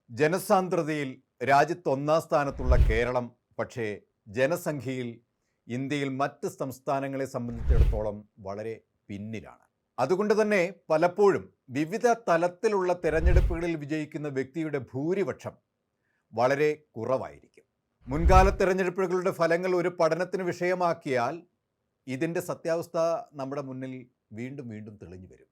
ജനസാന്ദ്രതയിൽ രാജ്യത്ത് ഒന്നാം സ്ഥാനത്തുള്ള കേരളം പക്ഷേ ജനസംഖ്യയിൽ ഇന്ത്യയിൽ മറ്റ് സംസ്ഥാനങ്ങളെ സംബന്ധിച്ചിടത്തോളം വളരെ പിന്നിലാണ്. അതുകൊണ്ട് തന്നെ പലപ്പോഴും വിവിധ തലത്തിലുള്ള തെരഞ്ഞെടുപ്പുകളിൽ വിജയിക്കുന്ന വ്യക്തിയുടെ ഭൂരിപക്ഷം വളരെ കുറവായിരിക്കും. മുൻകാല തെരഞ്ഞെടുപ്പുകളുടെ ഫലങ്ങൾ ഒരു പഠനത്തിന് വിഷയമാക്കിയാൽ ഇതിൻ്റെ സത്യാവസ്ഥ നമ്മുടെ മുന്നിൽ വീണ്ടും വീണ്ടും തെളിഞ്ഞു വരും.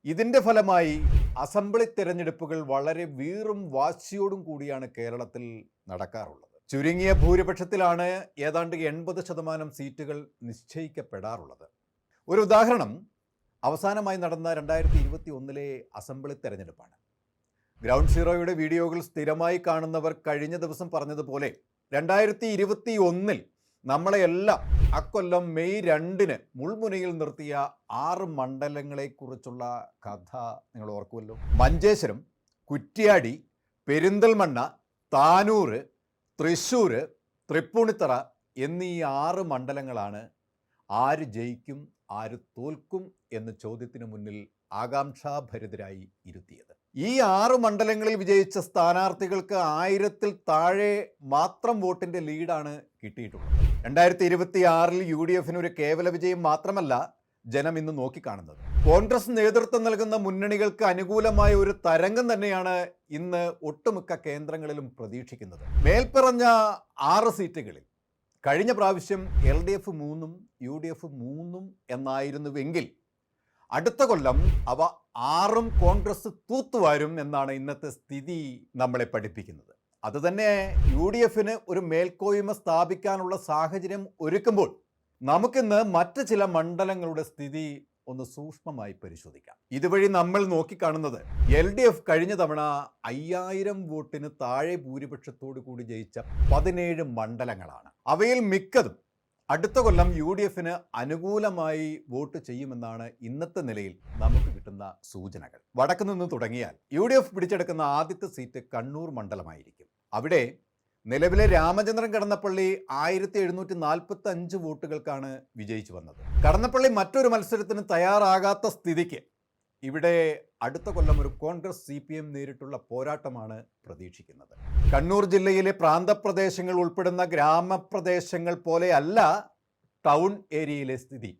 ഇതിൻ്റെ ഫലമായി അസംബ്ലി തെരഞ്ഞെടുപ്പുകൾ വളരെ വീറും വാശിയോടും കൂടിയാണ് കേരളത്തിൽ നടക്കാറുള്ളത്. ചുരുങ്ങിയ ഭൂരിപക്ഷത്തിലാണ് ഏതാണ്ട് 80% സീറ്റുകൾ നിശ്ചയിക്കപ്പെടാറുള്ളത്. ഒരു ഉദാഹരണം അവസാനമായി നടന്ന 2021 അസംബ്ലി തെരഞ്ഞെടുപ്പാണ്. ഗ്രൗണ്ട് സീറോയുടെ വീഡിയോകൾ സ്ഥിരമായി കാണുന്നവർ കഴിഞ്ഞ ദിവസം പറഞ്ഞതുപോലെ 2021 നമ്മളെയെല്ലാം അക്കൊല്ലം മെയ് 2 മുൾമുനയിൽ നിർത്തിയ 6 മണ്ഡലങ്ങളെക്കുറിച്ചുള്ള കഥ നിങ്ങൾ ഓർക്കുമല്ലോ. മഞ്ചേശ്വരം, കുറ്റ്യാടി, പെരിന്തൽമണ്ണ, താനൂർ, തൃശ്ശൂർ, തൃപ്പൂണിത്തറ എന്നീ 6 മണ്ഡലങ്ങളാണ് ആര് ജയിക്കും ആര് തോൽക്കും എന്ന ചോദ്യത്തിന് മുന്നിൽ ആകാംക്ഷാഭരിതരായി ഇരുത്തിയത്. ഈ 6 മണ്ഡലങ്ങളിൽ വിജയിച്ച സ്ഥാനാർത്ഥികൾക്ക് 1000-ൽ താഴെ മാത്രം വോട്ടിന്റെ ലീഡാണ് കിട്ടിയിട്ടുള്ളത്. 2026 UDF ഒരു കേവല വിജയം മാത്രമല്ല ജനം ഇന്ന് നോക്കിക്കാണുന്നത്. കോൺഗ്രസ് നേതൃത്വം നൽകുന്ന മുന്നണികൾക്ക് അനുകൂലമായ ഒരു തരംഗം തന്നെയാണ് ഇന്ന് ഒട്ടുമിക്ക കേന്ദ്രങ്ങളിലും പ്രതീക്ഷിക്കുന്നത്. മേൽപ്പറഞ്ഞ 6 സീറ്റുകളിൽ കഴിഞ്ഞ പ്രാവശ്യം LDF 3-ഉം UDF 3-ഉം എന്നായിരുന്നുവെങ്കിൽ അടുത്ത കൊല്ലം അവ 6-ഉം കോൺഗ്രസ് തൂത്തുവാരും എന്നാണ് ഇന്നത്തെ സ്ഥിതി നമ്മളെ പഠിപ്പിക്കുന്നത്. അതുതന്നെ UDFന് ഒരു മേൽക്കോയ്മ സ്ഥാപിക്കാനുള്ള സാഹചര്യം ഒരുക്കുമ്പോൾ നമുക്കിന്ന് മറ്റ് ചില മണ്ഡലങ്ങളുടെ സ്ഥിതി ഒന്ന് സൂക്ഷ്മമായി പരിശോധിക്കാം. ഇതുവഴി നമ്മൾ നോക്കിക്കാണുന്നത് LDF കഴിഞ്ഞ തവണ 5000 വോട്ടിന് താഴെ ഭൂരിപക്ഷത്തോടു കൂടി ജയിച്ച 17 മണ്ഡലങ്ങളാണ്. അവയിൽ മിക്കതും അടുത്ത കൊല്ലം UDFന് അനുകൂലമായി വോട്ട് ചെയ്യുമെന്നാണ് ഇന്നത്തെ നിലയിൽ നമുക്ക് കിട്ടുന്ന സൂചനകൾ. വടക്കു നിന്ന് തുടങ്ങിയാൽ UDF പിടിച്ചെടുക്കുന്ന ആദ്യത്തെ സീറ്റ് കണ്ണൂർ മണ്ഡലമായിരിക്കും. അവിടെ നിലവിലെ രാമചന്ദ്രൻ കടന്നപ്പള്ളി 1745 വോട്ടുകൾക്കാണ് വിജയിച്ചു വന്നത്. കടന്നപ്പള്ളി മറ്റൊരു മത്സരത്തിന് തയ്യാറാകാത്ത സ്ഥിതിക്ക് ഇവിടെ അടുത്ത കൊല്ലം ഒരു കോൺഗ്രസ് CPM നേരിട്ടുള്ള പോരാട്ടമാണ് പ്രതീക്ഷിക്കുന്നത്. കണ്ണൂർ ജില്ലയിലെ പ്രാന്തപ്രദേശങ്ങൾ ഉൾപ്പെടുന്ന ഗ്രാമപ്രദേശങ്ങൾ പോലെയല്ല ടൗൺ ഏരിയയിലെ സ്ഥിതി.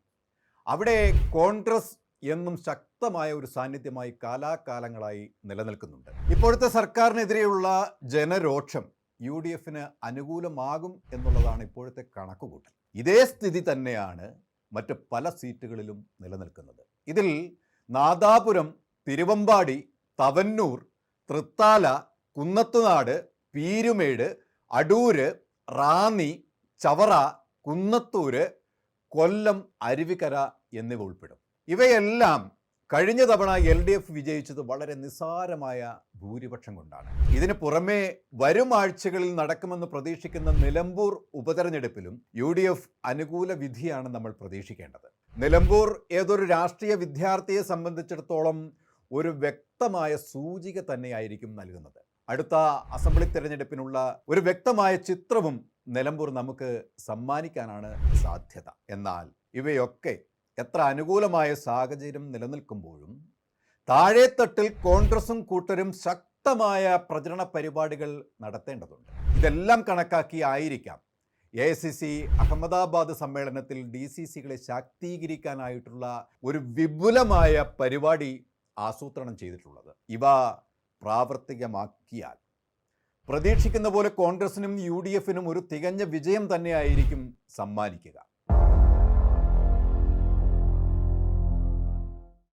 അവിടെ കോൺഗ്രസ് എന്നും ശക്തമായ ഒരു സാന്നിധ്യമായി കാലാകാലങ്ങളായി നിലനിൽക്കുന്നുണ്ട്. ഇപ്പോഴത്തെ സർക്കാരിനെതിരെയുള്ള ജനരോക്ഷം UDFന് അനുകൂലമാകും എന്നുള്ളതാണ് ഇപ്പോഴത്തെ കണക്കുകൂട്ടൽ. ഇതേ സ്ഥിതി തന്നെയാണ് മറ്റ് പല സീറ്റുകളിലും നിലനിൽക്കുന്നത്. ഇതിൽ നാദാപുരം, തിരുവമ്പാടി, തവന്നൂർ, തൃത്താല, കുന്നത്തുനാട്, പീരുമേട്, അടൂര്, റാന്നി, ചവറ, കുന്നത്തൂര്, കൊല്ലം, അരുവിക്കര എന്നിവ ഉൾപ്പെടും. ഇവയെല്ലാം കഴിഞ്ഞ തവണ LDF വിജയിച്ചത് വളരെ നിസ്സാരമായ ഭൂരിപക്ഷം കൊണ്ടാണ്. ഇതിന് പുറമെ വരും ആഴ്ചകളിൽ നടക്കുമെന്ന് പ്രതീക്ഷിക്കുന്ന നിലമ്പൂർ ഉപതെരഞ്ഞെടുപ്പിലും UDF അനുകൂല വിധിയാണ് നമ്മൾ പ്രതീക്ഷിക്കേണ്ടത്. നിലമ്പൂർ ഏതൊരു രാഷ്ട്രീയ വിദ്യാർത്ഥിയെ സംബന്ധിച്ചിടത്തോളം ഒരു വ്യക്തമായ സൂചിക തന്നെയായിരിക്കും നൽകുന്നത്. അടുത്ത അസംബ്ലി തെരഞ്ഞെടുപ്പിനുള്ള ഒരു വ്യക്തമായ ചിത്രവും നിലമ്പൂർ നമുക്ക് സമ്മാനിക്കാനാണ് സാധ്യത. എന്നാൽ ഇവയൊക്കെ എത്ര അനുകൂലമായ സാഹചര്യം നിലനിൽക്കുമ്പോഴും താഴെത്തട്ടിൽ കോൺഗ്രസും കൂട്ടരും ശക്തമായ പ്രചരണ പരിപാടികൾ നടത്തേണ്ടതുണ്ട്. ഇതെല്ലാം കണക്കാക്കിയായിരിക്കാം AICC അഹമ്മദാബാദ് സമ്മേളനത്തിൽ DCCകളെ ശാക്തീകരിക്കാനായിട്ടുള്ള ഒരു വിപുലമായ പരിപാടി ആസൂത്രണം ചെയ്തിട്ടുള്ളത്. ഇവ പ്രാവർത്തികമാക്കിയാൽ പ്രതീക്ഷിക്കുന്ന പോലെ കോൺഗ്രസിനും UDFനും ഒരു തികഞ്ഞ വിജയം തന്നെയായിരിക്കും സമ്മാനിക്കുക.